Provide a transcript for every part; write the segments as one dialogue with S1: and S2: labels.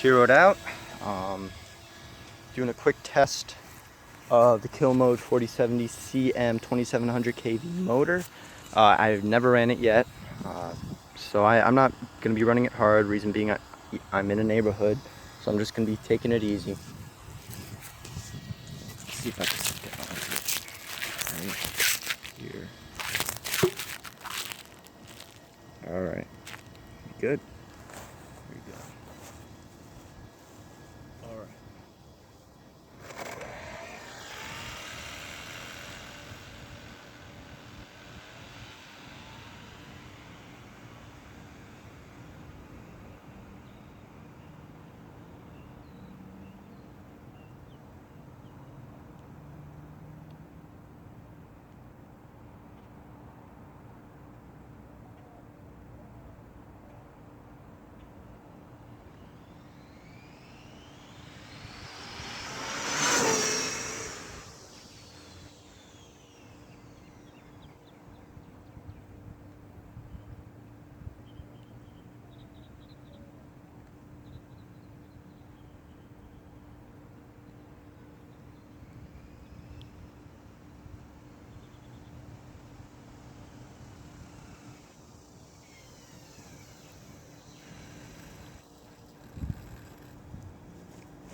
S1: zeroed out. Doing a quick test of the Killmode 4070 CM 2700 kV motor. I've never ran it yet, so I'm not going to be running it hard. Reason being, I'm in a neighborhood, so I'm just going to be taking it easy. Let's see if I can get on here. All right, good. Here we go. All right.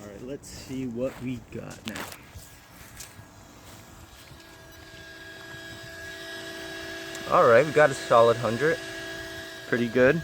S1: Alright, let's see what we got now. Alright, we got a solid 100. Pretty good.